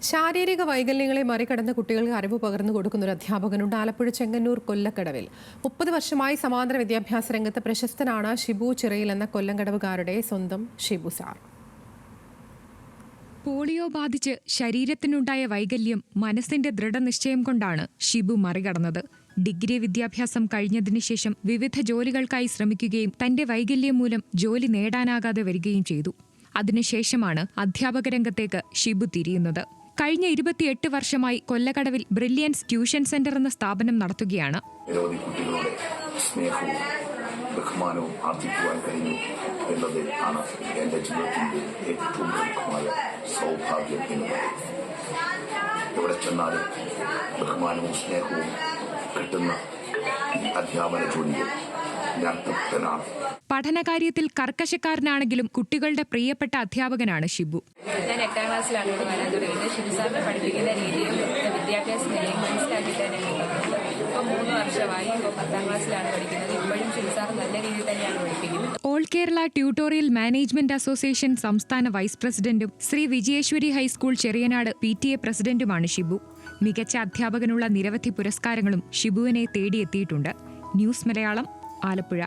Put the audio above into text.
ശാരീരിക വൈകല്യങ്ങളെ മറികടന്ന് കുട്ടികൾക്ക് അറിവ് പകർന്നു കൊടുക്കുന്ന ഒരു അധ്യാപകനുണ്ട്. ആലപ്പുഴ ചെങ്ങന്നൂർ കൊല്ലക്കടവിൽ 30 വർഷമായി സമാന്തര വിദ്യാഭ്യാസ രംഗത്ത് പ്രശസ്തനാണ് ഷിബു ചിറയിൽ എന്ന കൊല്ലങ്കടവുകാരുടെ സ്വന്തം ഷിബു സാർ. പോളിയോ ബാധിച്ച് ശരീരത്തിനുണ്ടായ വൈകല്യം മനസ്സിന്റെ ദൃഢനിശ്ചയം കൊണ്ടാണ് ഷിബു മറികടന്നത്. ഡിഗ്രി വിദ്യാഭ്യാസം കഴിഞ്ഞതിനു ശേഷം വിവിധ ജോലികൾക്കായി ശ്രമിക്കുകയും തന്റെ വൈകല്യം മൂലം ജോലി നേടാനാകാതെ വരികയും ചെയ്തു. അതിനുശേഷമാണ് അധ്യാപക രംഗത്തേക്ക് ഷിബു തിരിയുന്നത്. കഴിഞ്ഞ 28 വർഷമായി കൊല്ലക്കടവിൽ ബ്രില്യൻസ് ട്യൂഷൻ സെന്റർ എന്ന സ്ഥാപനം നടത്തുകയാണ്. നിരവധി കുട്ടികളുടെ സ്നേഹവും ബഹുമാനവും ആർജിക്കുവാൻ കഴിഞ്ഞു എന്നത് ആണ് എന്റെ ജീവിതത്തിന്റെ ഏറ്റവും പ്രമുഖമായ സൗഭാഗ്യം എന്നത്. എവിടെ ചെന്നാലും ബഹുമാനവും സ്നേഹവും കിട്ടുന്ന അധ്യാപന ജോലിയിൽ ഞാൻ തൃപ്തനാണ്. പഠനകാര്യത്തിൽ കർക്കശക്കാരനാണെങ്കിലും കുട്ടികളുടെ പ്രിയപ്പെട്ട അധ്യാപകനാണ് ഷിബു. ഞാൻ 8ാം ക്ലാസ്സിലാണ് വരാൻ തുടങ്ങിയത്. ഷിബു സാറിനെ പഠിപ്പിക്കുന്ന രീതിയും വിദ്യാഭ്യാസ നിലയും മനസ്സിലാക്കിയിട്ടാണ് ഇപ്പോൾ 3 വർഷമായി. ഇപ്പോൾ 10ാം ക്ലാസ്സിലാണ് പഠിക്കുന്നത്. ഇപ്പോഴും ഷിബു സാർ നല്ല രീതിയിൽ തന്നെയാണ് പഠിപ്പിക്കുന്നത്. All Kerala tutorial management association സംസ്ഥാന വൈസ് പ്രസിഡന്റും ശ്രീ വിജയേശ്വരി ഹൈസ്കൂൾ ചെറിയനാട് PTA പ്രസിഡന്റുമാണ് ഷിബു. മികച്ച അധ്യാപകനുള്ള നിരവധി പുരസ്കാരങ്ങളും ഷിബുവിനെ തേടിയെത്തിയിട്ടുണ്ട്. ന്യൂസ് മലയാളം, ആലപ്പുഴ.